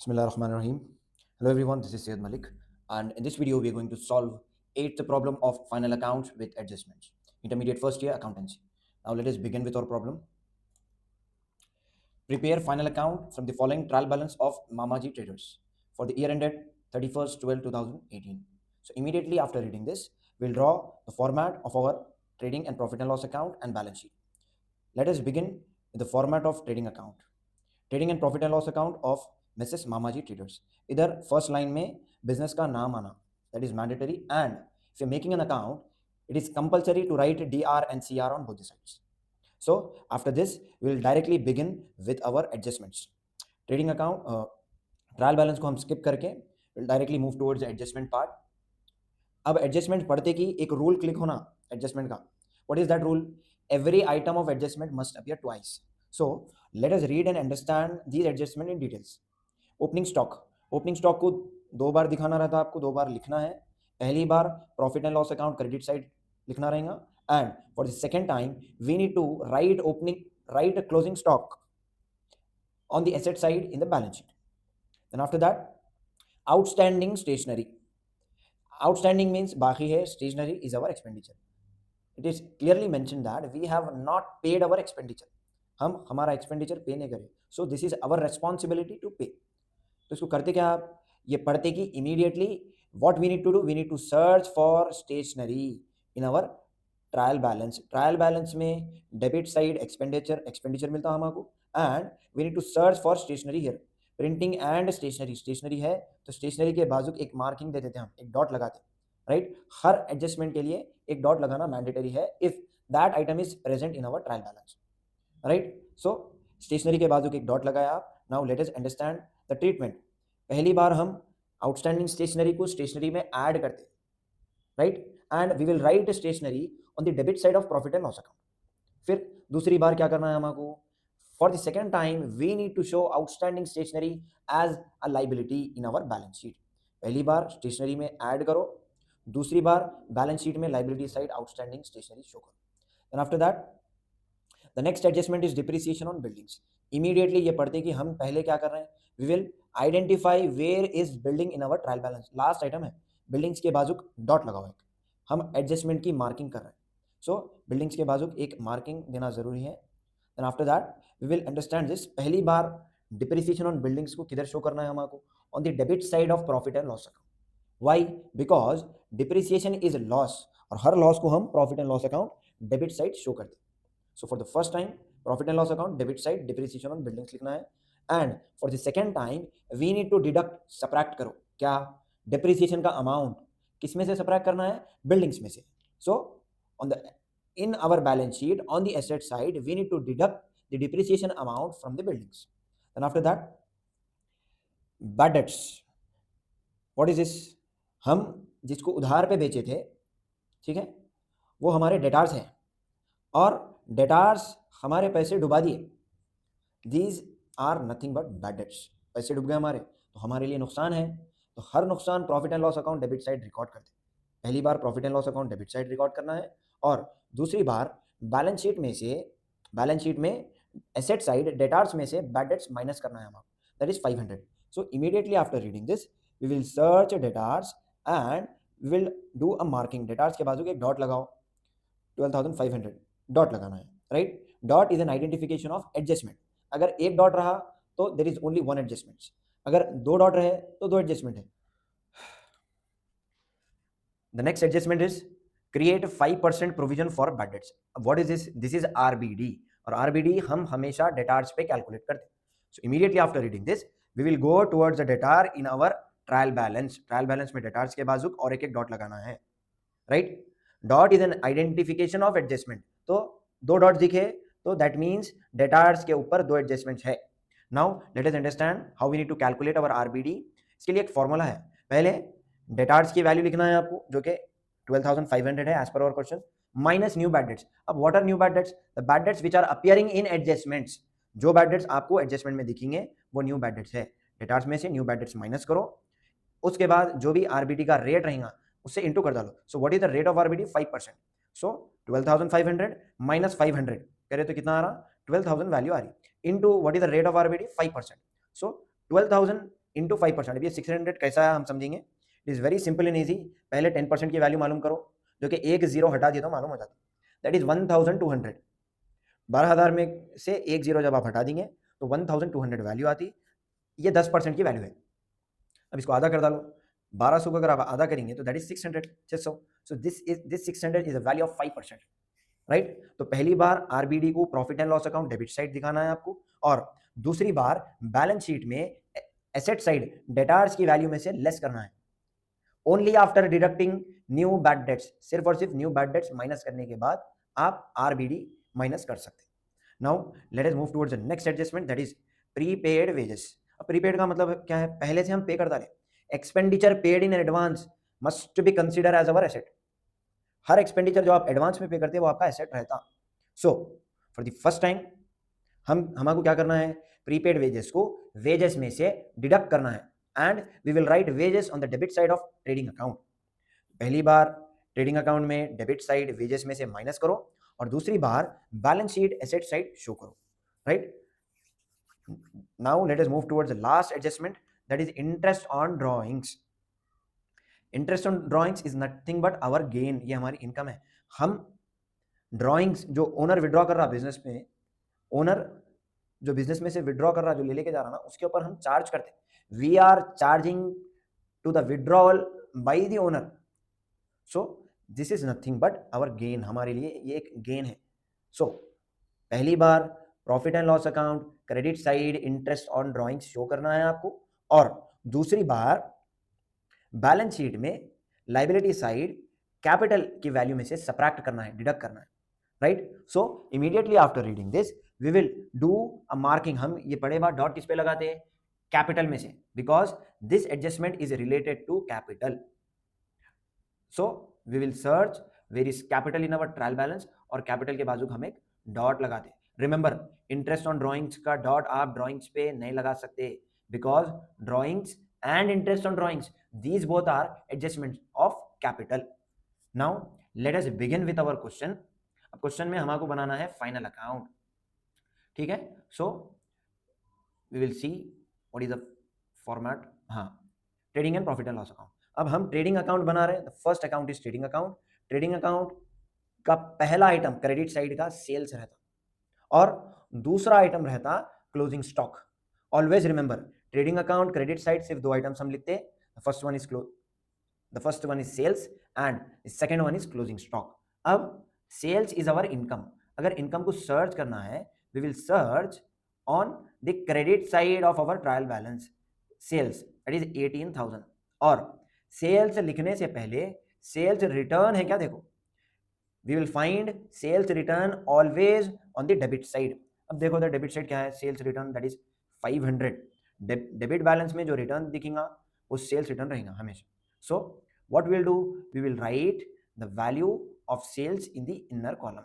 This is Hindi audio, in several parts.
Bismillahirrahmanirrahim. Hello everyone, this is Syed Malik, and in this video we are going to solve eighth problem of final accounts with adjustments, intermediate first year accountancy. Now let us begin with our problem. Prepare final account from the following trial balance of Mamaji Traders for the year ended 31st 12 2018. So immediately after reading this, we'll draw the format of our trading and profit and loss account and balance sheet. Let us begin with the format of trading account. Trading and profit and loss account of Mrs मामाजी ट्रेडर्स. इधर फर्स्ट लाइन में बिजनेस का नाम आना, that is mandatory, and if you making an account it is compulsory to write dr and cr on both the sides. So after this we will directly begin with our adjustments. Trading account trial balance को हम स्किप करके will directly move towards adjustment part. अब एडजस्टमेंट पढ़ते कि एक रूल क्लिक होना एडजस्टमेंट का. What is that rule? Every item of adjustment must appear twice. So let us read and understand these adjustment in details. Opening stock को दो बार दिखाना रहता है आपको, दो बार लिखना है. पहली बार profit and loss account credit side लिखना रहेगा, and for the second time we need to write closing stock on the asset side in the balance sheet. Then after that, outstanding stationery. Outstanding means बाकी है, stationery is our expenditure. It is clearly mentioned that we have not paid our expenditure. हम हमारा एक्सपेंडिचर पे नहीं करें, so this is our responsibility to pay. तो इसको करते क्या आप? ये पढ़ते कि immediately what we need to do, we need to search for stationery in our trial balance. Trial balance में डेबिट साइड एक्सपेंडिचर मिलता है हमको, and we need to search for stationery here. Printing and stationery है तो स्टेशनरी के बाजू एक मार्किंग दे देते हैं, हम एक डॉट लगाते हैं, राइट. हर एडजस्टमेंट के लिए एक डॉट लगाना मैंडेटरी है if that item is present in our trial balance, right. So stationery के बाजू एक डॉट लगाया आप. Now let us understand the treatment. पहली बार हम आउटस्टैंडिंग स्टेशनरी को स्टेशनरी में ऐड करते हैं, right, and we will write stationery on the debit side of profit and loss account. फिर दूसरी बार क्या करना है हमको? For the second time we need to show outstanding stationery as a liability in our balance sheet. पहली बार स्टेशनरी में ऐड करो, दूसरी बार बैलेंस शीट में liability side outstanding stationery show करो. Then after that the next adjustment is depreciation on buildings. Immediately ये पढ़ते कि हम पहले क्या कर रहे हैं, we will identify where is building in our trial balance. Last item है, बिल्डिंग्स के बाजू डॉट लगाओ, एक हम एडजस्टमेंट की मार्किंग कर रहे हैं. सो बिल्डिंग्स के बाजू एक मार्किंग देना जरूरी है. Then after that we will understand this. पहली बार डिप्रिसिएशन ऑन बिल्डिंग्स को किधर शो करना है हमको? On the debit side of profit and loss account. Why? Because depreciation is loss, और हर लॉस को हम profit and loss account debit side show करते हैं. So for the first time, profit and loss account debit side depreciation on buildings लिखना है, and for the second time we need to deduct, subtract करो क्या? depreciation का amount किस में से subtract करना है? buildings में से. So on the in our balance sheet on the asset side we need to deduct the depreciation amount from the buildings. Then after that, bad debts. What is this? हम जिसको उधार पे बेचे थे, ठीक है, वो हमारे डेटार्स हैं, और डेटार्स हमारे पैसे डुबा दिए. These are nothing but bad debts. पैसे डूब गए हमारे, तो हमारे लिए नुकसान है. तो हर नुकसान profit and loss account debit side record करते हैं. पहली बार profit and loss account debit side record करना है, और दूसरी बार बैलेंस शीट में एसेट साइड डेटार्स में से बैड डेट्स माइनस करना है हमारा, that is 500. So immediately after reading this we will search debtors and we will do a marking. Debtors के बाजू एक डॉट लगाओ, 12,500 डॉट लगाना है, right. Dot is an identification of adjustment. अगर एक डॉट रहा तो there is only one adjustment, अगर दो डॉट रहे तो दो एडजस्टमेंट है. The next adjustment is create 5% provision for bad debts. What is this? This is RBD, और आरबीडी हम हमेशा डेटार्स पे कैलकुलेट करते हैं. So immediately after reading this we will go towards the debtor in our trial balance. Trial balance में डेटार्स के बाजू और एक डॉट लगाना है, right. Dot is an identification of adjustment. तो दो डॉट दिखे तो दैट मीन्स डेटार्स के ऊपर दो एडजस्टमेंट्स है. Now let us understand how we need to calculate our RBD. इसके लिए एक फॉर्मूला है. पहले डेटार्स की वैल्यू लिखना है आपको, जो कि 12,500 है as per our question, minus new bad debts. अब what are new bad debts? The bad debts which are appearing in adjustments. जो बैड डेट्स आपको एडजस्टमेंट में दिखेंगे वो न्यू बैड डेट्स है. डेटार्स में से न्यू बैड डेट्स माइनस करो, उसके बाद जो भी आरबीडी का रेट रहेगा उससे इंटू कर डालो. So what is the rate of RBD? 5%. So 12,500 minus 500 करे तो कितना आ रहा? 12,000 वैल्यू आ रही, into what is the rate of RBD? 5%. So 12,000 into 5%। अब ये 600 कैसा है हम समझेंगे। It is very simple and easy. पहले 10% की वैल्यू मालूम करो, जो कि एक जीरो हटा दिया तो मालूम हो जाता। That is 1200। 12,000 में से एक जीरो जब आप हटा देंगे तो 1200 वैल्यू आती। ये 10% की वैल्यू है। अब इसको आधा कर डालो, 1200 को अगर आप आधा करेंगे तो that is 600, 600। So this 600 is a value of 5%, right. तो पहली बार आरबीडी को profit and loss account debit side दिखाना है आपको, और दूसरी बार बैलेंस शीट में एसेट साइड डेटार्स की वैल्यू में से लेस करना है। Only after deducting new bad dates, सिर्फ और सिर्फ न्यू बैड डेट्स माइनस करने के बाद आप आरबीडी माइनस कर सकते हैं। Now let us move towards the next adjustment, that is prepaid wages. अब प्रीपेड का मतलब क्या है, पहले से हम पे करता रहे। Expenditure paid in advance must be consider as our asset. हर एक्सपेंडिचर जो आप एडवांस में पे करते हैं वो आपका एसेट रहता। So for the first time हमको क्या करना है, प्रीपेड वेजेस को वेजेस में से डिडक्ट करना है, and we will write wages on the debit side of trading account. पहली बार ट्रेडिंग अकाउंट में डेबिट साइड वेजेस में से माइनस करो, और दूसरी बार balance sheet asset side show करो, right. Now let us move towards the last adjustment, that is interest on drawings. Interest on drawings is nothing but our gain, ये हमारी इनकम है। हम ड्रॉइंग्स जो ओनर विड्रॉ कर रहा बिजनेस में, ओनर जो बिजनेस में से विड्रॉ कर रहा, जो ले लेके जा रहा ना, उसके ऊपर हम चार्ज करते हैं। We are charging to the withdrawal by the owner. So this is nothing but our gain, हमारे लिए ये एक गेन है। सो पहली बार profit and loss account credit side interest on drawings show करना है आपको, और दूसरी बार बैलेंस शीट में लाइबिलिटी साइड कैपिटल की वैल्यू में से सब्ट्रैक्ट करना है, डिडक्ट करना है, right. So immediately after reading this we will do a marking. हम ये पढ़े बार डॉट किस पे लगाते हैं, कैपिटल में से, because this adjustment is related to capital. So we will search where is capital in our trial balance, और कैपिटल के बाजू हम एक डॉट लगाते हैं। रिमेंबर, इंटरेस्ट ऑन ड्रॉइंग्स का डॉट आप ड्रॉइंग्स पे नहीं लगा सकते, because drawings and interest on drawings these both are adjustment of capital. Now let us begin with our question. अब क्वेश्चन में हमको बनाना है फाइनल अकाउंट, ठीक है। So we will see what is the format. हाँ, trading and profit and loss account. अब हम ट्रेडिंग अकाउंट बना रहे हैं। First account is trading account. Trading account का पहला आइटम क्रेडिट साइड का सेल्स रहता, और दूसरा आइटम रहता closing stock. Always remember, trading account credit side सिर्फ दो आइटम्स हम लिखते हैं। First one is sales and second one is closing stock. अब सेल्स इज अवर इनकम। अगर इनकम को सर्च करना है, we will search on the credit side of our trial balance sales, that is 18,000। और सेल्स लिखने से पहले सेल्स रिटर्न है क्या, देखो, we will find sales return always on the debit side. अब देखो द डेबिट साइड क्या है, sales return that is 500। Debit balance में जो रिटर्न दिखेगा वो सेल्स रिटर्न रहेगा हमेशा। So what will do, we will write the value of sales in the inner column,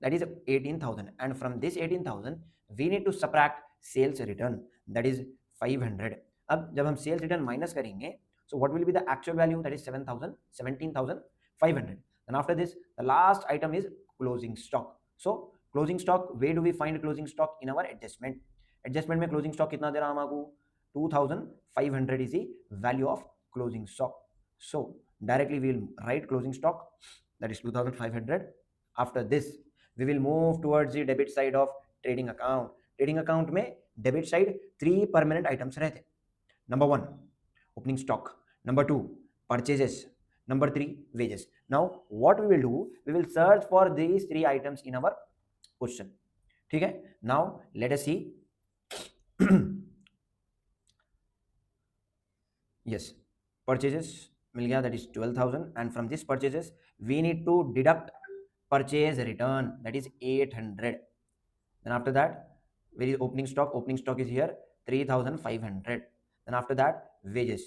that is 18,000, and from this 18,000 we need to subtract sales return, that is 500. अब जब हम sales return minus करेंगे, so what will be the actual value, that is 17,500. and after this the last item is closing stock. So closing stock, where do we find closing stock in our adjustment में closing stock कितना दे रहा हमको, 2,500 is the value of closing stock. So directly we will write closing stock, that is 2,500. after this we will move towards the debit side of trading account. trading account में debit side 3 permanent items रहते. number 1 opening stock, number 2 purchases, number 3 wages. now what we will do, we will search for these 3 items in our question, ठीक है। now let us see. yes, purchases मिल गया, that is 12,000, and from this purchases we need to deduct purchase return, that is 800. then after that where is opening stock, opening stock is here 3,500. then after that wages,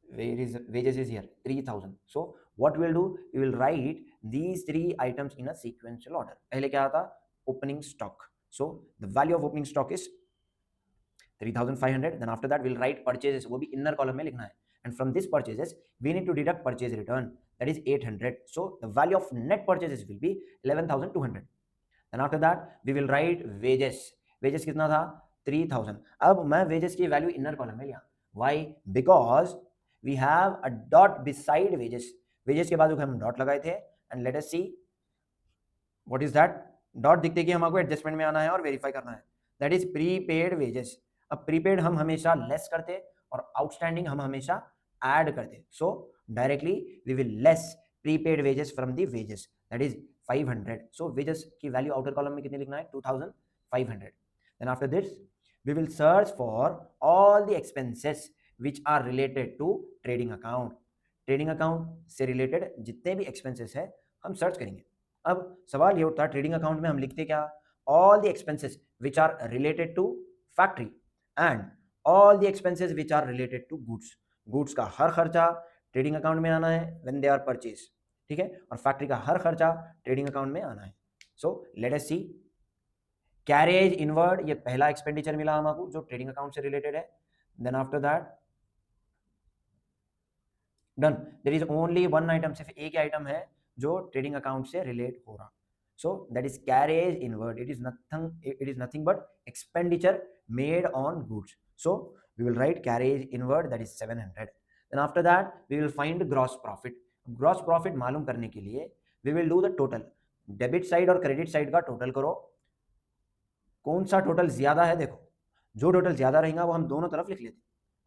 where is wages is here 3,000. so what we'll do, we will write these 3 items in a sequential order. पहले क्या था, opening stock, so the value of opening stock is 3,500. then after that we'll write purchases, वो भी inner column में लिखना है, and from this purchases we need to deduct purchase return, that is 800. so the value of net purchases will be 11,200. then after that we will write wages. wages कितना था, 3000. अब मैं वेजेस की वैल्यू इनर कॉलम में लिया. Why? Because we have a dot beside wages. Wages के बाद हम डॉट लगाए थे. And let us see what is that. Dot दिखते कि हमको एडजस्टमेंट में आना है और वेरीफाई करना है. That is prepaid wages. अब प्रीपेड हम हमेशा लेस करते और आउटस्टैंडिंग हम हमेशा ऐड करते. So directly we will less prepaid wages from the wages. That is 500. So wages की वैल्यू आउटर कॉलम में कितनी लिखना है? 2500. Then after this we will search for all the expenses which are related to trading account. Trading account से रिलेटेड जितने भी एक्सपेंसेस है हम सर्च करेंगे. अब सवाल ये उठता है ट्रेडिंग अकाउंट में हम लिखते क्या? All the expenses which are related to factory and all the expenses which are related to goods. Goods का हर खर्चा ट्रेडिंग अकाउंट में आना है व्हेन दे आर परचेज. ठीक है. और फैक्ट्री का हर खर्चा ट्रेडिंग अकाउंट में आना है. So let us see carriage inward. ये पहला एक्सपेंडिचर मिला हमको जो ट्रेडिंग अकाउंट से रिलेटेड है. Then after that done. There is only one item. सिर्फ एक ही आइटम है जो ट्रेडिंग अकाउंट से रिलेट हो रहा. So that is carriage inward. It is nothing but expenditure made on goods. So we will write carriage inward that is 700. Then after that we will find gross profit. Gross profit मालूम करने के लिए we will do the total. Debit side और क्रेडिट साइड का टोटल करो. कौन सा टोटल ज्यादा है? देखो जो टोटल ज्यादा रहेगा वो हम दोनों तरफ लिख लेते.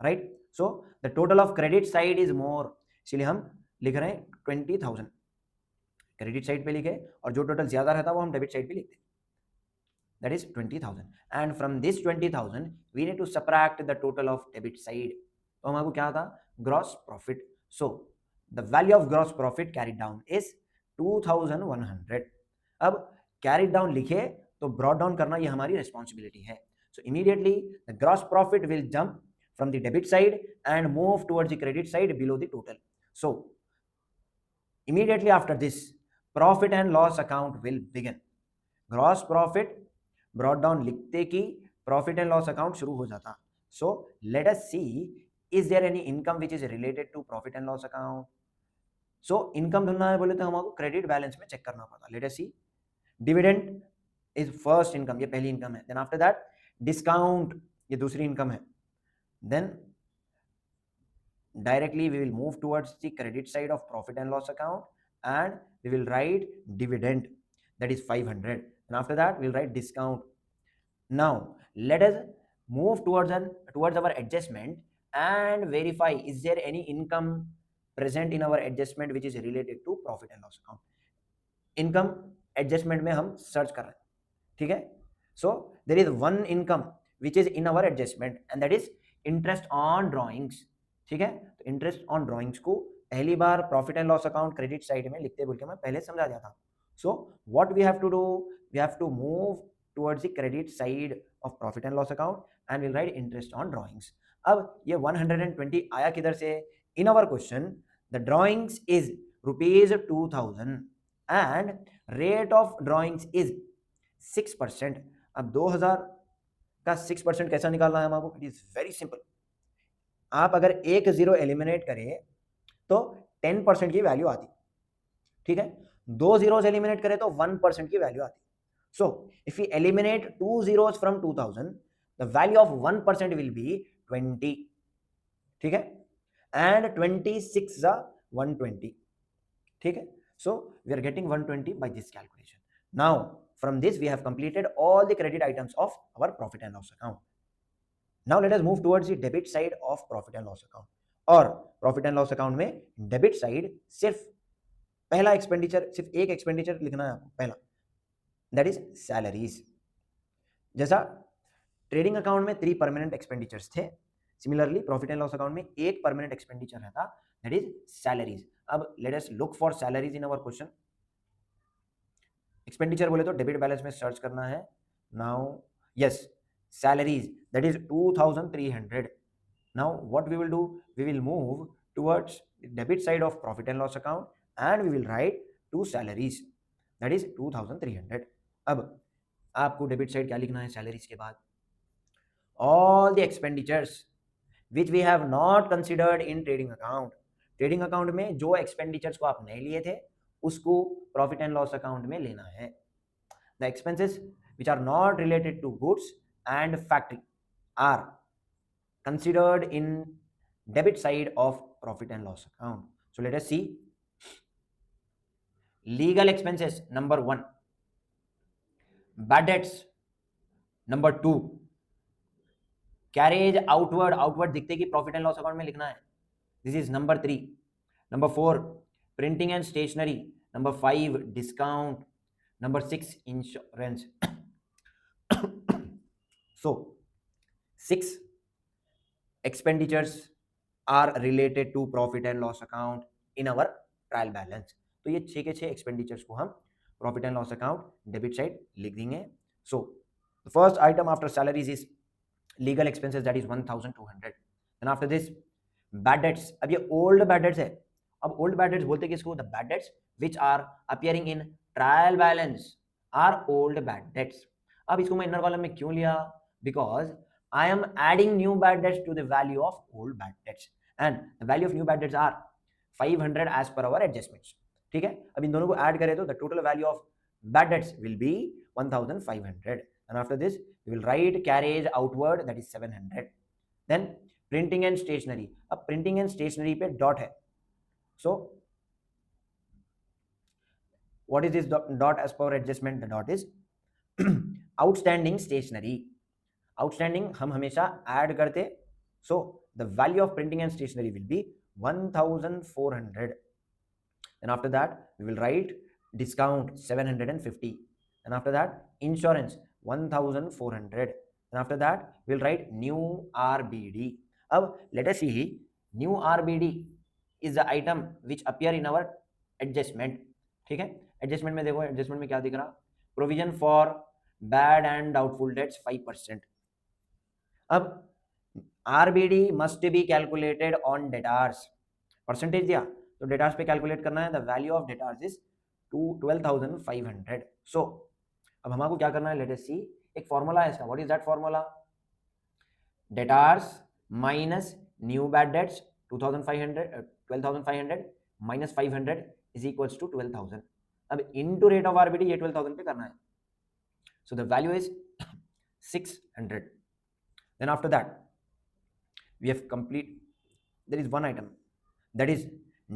Right. So the total of credit side is more, इसलिए हम लिख रहे हैं 20,000 क्रेडिट साइड पे लिखे और जो टोटल ज्यादा रहता वो हम डेबिट साइड पे लिखते. That is 20,000. And from this 20,000 we need to subtract the total of debit side. तो हमारे क्या था? Gross profit. So the value of gross profit carried down is 2,100. अब कैरिड डाउन लिखे तो ब्रॉट डाउन करना ये हमारी रिस्पॉन्सिबिलिटी है. सो immediately the gross profit will jump from the debit side and move towards the credit side below the total. So immediately after this profit and loss account will begin. gross profit brought down लिखते कि profit and loss account शुरू हो जाता. So let us see is there any income which is related to profit and loss account. So income ढूंढना है बोले तो हमको क्रेडिट बैलेंस में चेक करना पड़ता. let us see dividend is first income. ये पहली इनकम है. then after that discount ये दूसरी इनकम है. Then directly we will move towards the credit side of profit and loss account and we will write dividend that is 500. and after that we will write discount. Now let us move towards our adjustment and verify is there any income present in our adjustment which is related to profit and loss account. income adjustment में हम search कर रहे हैं. ठीक है. so there is one income which is in our adjustment and that is interest on drawings. ठीक है. तो इंटरेस्ट ऑन ड्रॉइंग्स को पहली बार profit and loss account credit side में लिखते बोल के मैं पहले समझा दिया था. So what we have to do, we have to move towards the credit side of profit and loss account and will write interest on drawings. अब ये 120 आया किधर से? In our question the drawings is ₹2,000 and rate of drawings is 6%. अब 2,000 का 6% कैसा निकालना है हमको? It is very simple. आप अगर एक जीरो एलिमिनेट करें तो 10% की वैल्यू आती. ठीक है. दो जीरोस एलिमिनेट करें तो 1% की वैल्यू आती. So if you eliminate 2 zeros from 2000 the value of 1% will be 20. ठीक है. एंड 26 120. ठीक है. So we are getting 120 by this calculation. Now from this we have completed all the credit items of our profit and loss account. Now let us move towards the debit side of profit and loss account. और profit and loss account में debit side सिर्फ पहला एक्सपेंडिचर, सिर्फ एक एक्सपेंडिचर लिखना है आपको पहला, that is salaries. जैसा ट्रेडिंग अकाउंट में 3 परमानेंट एक्सपेंडिचर्स थे, similarly profit and loss account में एक परमानेंट एक्सपेंडिचर रहता, that is salaries. अब let us look for salaries in our question. Expenditure बोले तो डेबिट बैलेंस में सर्च करना है. Now yes salaries that is 2,300. Now what we will do, we will move towards debit side of profit and loss account and we will write to salaries that is 2,300. अब आपको डेबिट साइड क्या लिखना है सैलरीज के बाद? All the expenditures which we have not considered in trading account. Trading account में जो एक्सपेंडिचर्स को आप नहीं लिए थे उसको प्रॉफिट एंड लॉस अकाउंट में लेना है. The expenses which are not related to goods and factory are considered in debit side of profit and loss account. So let us see. Legal expenses number 1, bad debts number 2, carriage outward दिखते कि प्रॉफिट एंड लॉस अकाउंट में लिखना है, this is number 3. Number 4 printing and stationery, number 5 discount, number 6 insurance. So 6 expenditures are related to profit and loss account in our trial balance. तो ये 6 के 6 एक्सपेंडिचर्स को हम profit and loss account debit side लिख देंगे. सो the first item after salaries is legal expenses, that is 1200. And after this bad debts. अब ये ओल्ड बैड डेट्स है. अब ओल्ड बैड डेट्स बोलते हैं किसको? The bad debts which are appearing in trial balance are old bad debts. अब इसको मैं इनर कॉलम में क्यों लिया? Because I am adding new bad debts to the value of old bad debts, and the value of new bad debts are 500 as per our adjustments. ठीक है, अब इन दोनों को ऐड करें तो the total value of bad debts will be 1500, and after this we will write carriage outward, that is 700. then printing and stationery. अब printing and stationery पे dot है. so what is this dot as per adjustment? The dot is outstanding stationery. Outstanding हम हमेशा ऐड करते. So the value of printing and stationery will be 1400. And after that we will write discount 750. And after that insurance 1400. And after that we will write new RBD. अब let us see, new RBD is the item which appear in our adjustment. ठीक है, एडजस्टमेंट में देखो, एडजस्टमेंट में क्या दिख रहा? Provision for bad and doubtful debts 5%. अब RBD must be calculated on debtors. Percentage दिया तो डेटार्स पे कैलकुलेट करना है. The value of debtors is 12,500. So अब हमको क्या करना है? Let us see. एक फॉर्मूला है इसका. What is that formula? Debtors minus new bad debts 12,500 minus 500 is equals to 12,000. अब इनटू रेट ऑफ आरबीडी ये 12,000 पे करना है. सो the value is 600. Then after that we have complete. There is one item, that is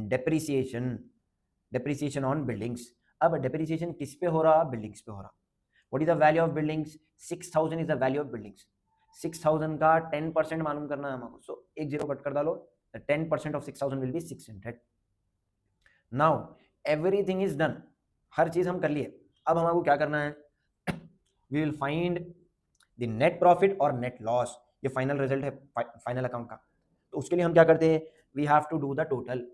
depreciation on buildings. अब depreciation किस पे हो रहा? buildings पे हो रहा. What is the value of buildings? 6,000 is the value of buildings. 6,000 का 10% मालूम करना है हमको. So एक जीरो कट कर डालो. The 10% of 6,000 will be 600. Now everything is done. हर चीज हम कर लिए. अब हमको क्या करना है? We will find the net profit और नेट लॉस. ये फाइनल रिजल्ट है फाइनल अकाउंट का. तो उसके लिए हम क्या करते हैं? We have to do the total.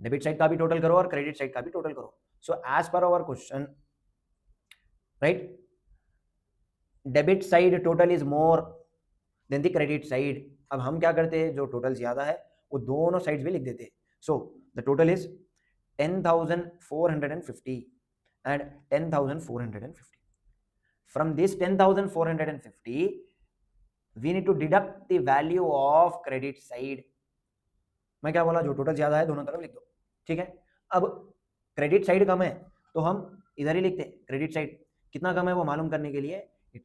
Debit side का भी टोटल करो और क्रेडिट साइड का भी टोटल करो. So as per our question, right, debit side total is more than the credit side. अब हम क्या करते हैं? जो टोटल ज्यादा है वो दोनों साइड्स में लिख देते हैं. So the total is 10,450 and 10,450. From this 10,450 we need to deduct the value of credit side. मैं क्या बोला? जो टोटल ज्यादा है दोनों तरफ लिख दो. ठीक है, अब क्रेडिट साइड कम है तो हम इधर ही लिखते हैं. क्रेडिट साइड कितना कम है वो मालूम करने के लिए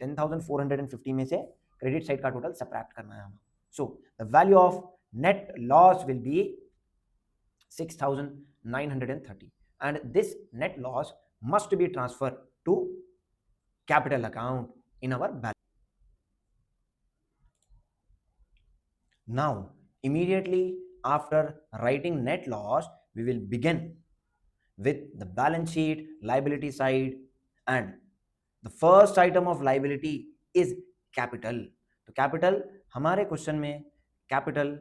10,450 में से क्रेडिट साइड का टोटल सब्ट्रैक्ट करना है हमें. सो the value of net loss will be 6,930 and this net loss must be transferred to capital account in our balance. Now immediately after writing net loss we will begin with the balance sheet liability side, and the first item of liability is capital. तो कैपिटल हमारे क्वेश्चन में कैपिटल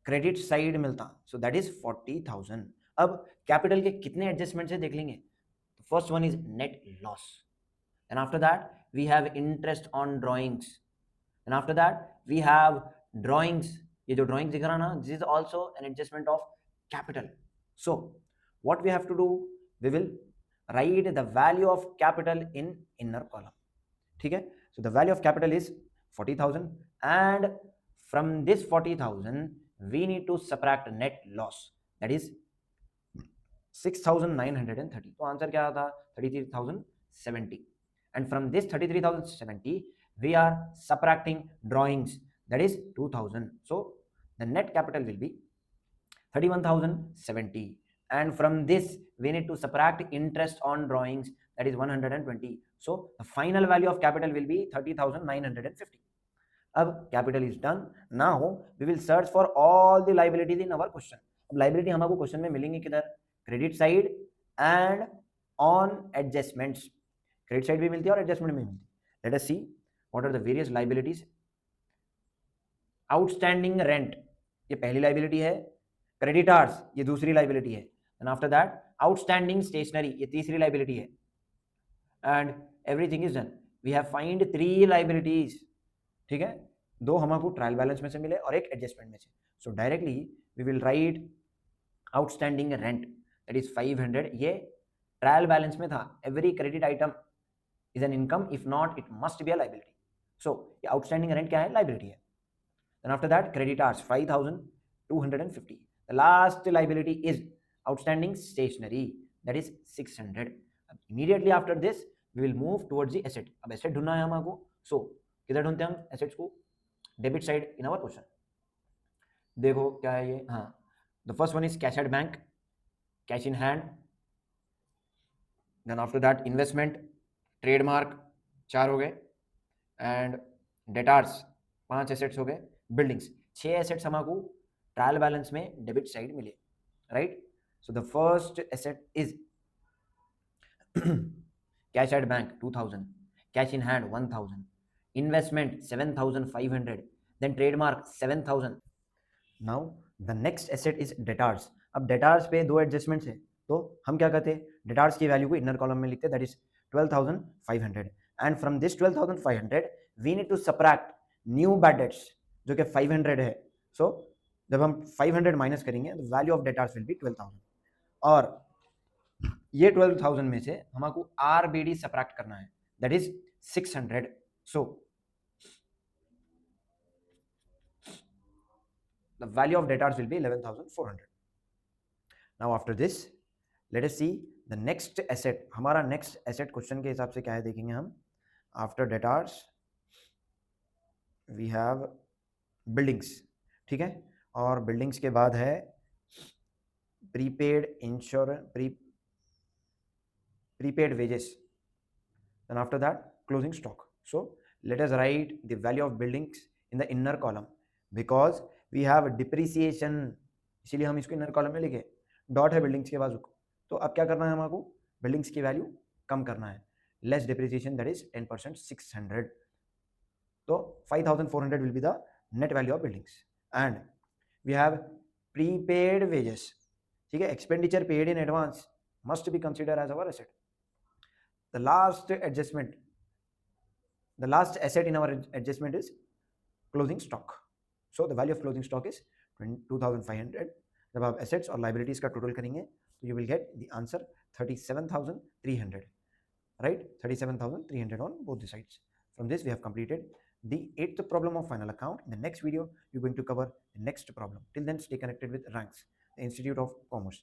क्रेडिट साइड मिलता. सो दैट इज 40,000. अब कैपिटल के कितने एडजस्टमेंट है देख लेंगे. First one is net loss, and after that we have interest on drawings, and after that we have drawings. ये जो drawings दिख रहा ना, this is also an adjustment of capital. So what we have to do? We will write the value of capital in inner column. ठीक है, so the value of capital is 40,000 and from this 40,000 we need to subtract net loss, that is 6,930. तो आंसर क्या था? 33,070. and from this 33,070 we are subtracting drawings, that is 2,000. So the net capital will be 31,070, and from this we need to subtract interest on drawings, that is 120. So the final value of capital will be 30,950. अब capital is done. Now we will search for all the liabilities in our question. अब लाइबिलिटी हमको क्वेश्चन में मिलेंगे किधर? Credit side and on adjustments. Credit side भी मिलती है और एडजस्टमेंट भी मिलती है. Let us see what are the various liabilities. Outstanding rent ये पहली लाइबिलिटी है. क्रेडिटार्स ये दूसरी लाइबिलिटी है. And after that outstanding stationery ये तीसरी लाइबिलिटी है. And everything is done. We have find 3 liabilities. ठीक है, 2 हमको ट्रायल बैलेंस में से मिले और एक एडजस्टमेंट में से. So directly we will write outstanding rent, that is 500. ये ट्रायल बैलेंस में था. Every credit item is an income, if not it must be a liability. So ये आउटस्टैंडिंग रेंट क्या है? लाइबिलिटी है. Then after that creditors 5,250. The last liability is outstanding stationery, that is 600. Immediately after this we will move towards the asset. अब एसेट ढूंढना है हमको. सो किधर ढूंढते हैं हम एसेट्स को? Debit side in our question. देखो क्या है ये. हाँ, the first one is cash at bank, cash in hand. Then after that investment, trademark 4 हो गए, एंड डेटार्स 5 एसेट्स हो गए. बिल्डिंग्स 6 एसेट्स हमको ट्रायल बैलेंस में डेबिट साइड मिले. Right. So the first asset is cash at bank 2,000, cash in hand 1,000, investment 7,500, then trademark 7,000. now the next asset is debtors. अब debtors पे 2 एडजस्टमेंट्स है, तो हम क्या करते हैं? debtors की वैल्यू को इनर कॉलम में लिखते हैं, that is 12,500. And from this 12,500 we need to subtract new bad debts जो कि 500 है. सो जब हम 500 माइनस करेंगे तो value of debtors will be 12,000. और ये 12,000 में से हमको आरबीडी सबट्रैक्ट करना है, that is 600. So the value of debtors will be 11,400. now after this let us see the next asset. हमारा next asset क्वेश्चन के हिसाब से क्या है देखेंगे हम. after debtors we have buildings. ठीक है, और buildings के बाद है prepaid insurance, prepaid wages, then after that closing stock. so let us write the value of buildings in the inner column because we have depreciation, इसीलिए हम इसको इनर कॉलम में लिखे. डॉट है बिल्डिंग्स के बाजू. तो अब क्या करना है हमको? बिल्डिंग्स की वैल्यू कम करना है. Less depreciation, that is 10%, 600. तो 5,400 will be the net value of buildings. And we have prepaid wages. ठीक है, expenditure paid in advance must be consider as our asset. The last adjustment, the last asset in our adjustment is closing stock. So the value of closing stock is 2,500. जब आप assets और liabilities का total करेंगे तो you will get the answer 37,300. right, 37,300 on both the sides. From this we have completed the 8th problem of final account. In the next video you're going to cover the next problem. Till then stay connected with Ranks, the Institute of Commerce.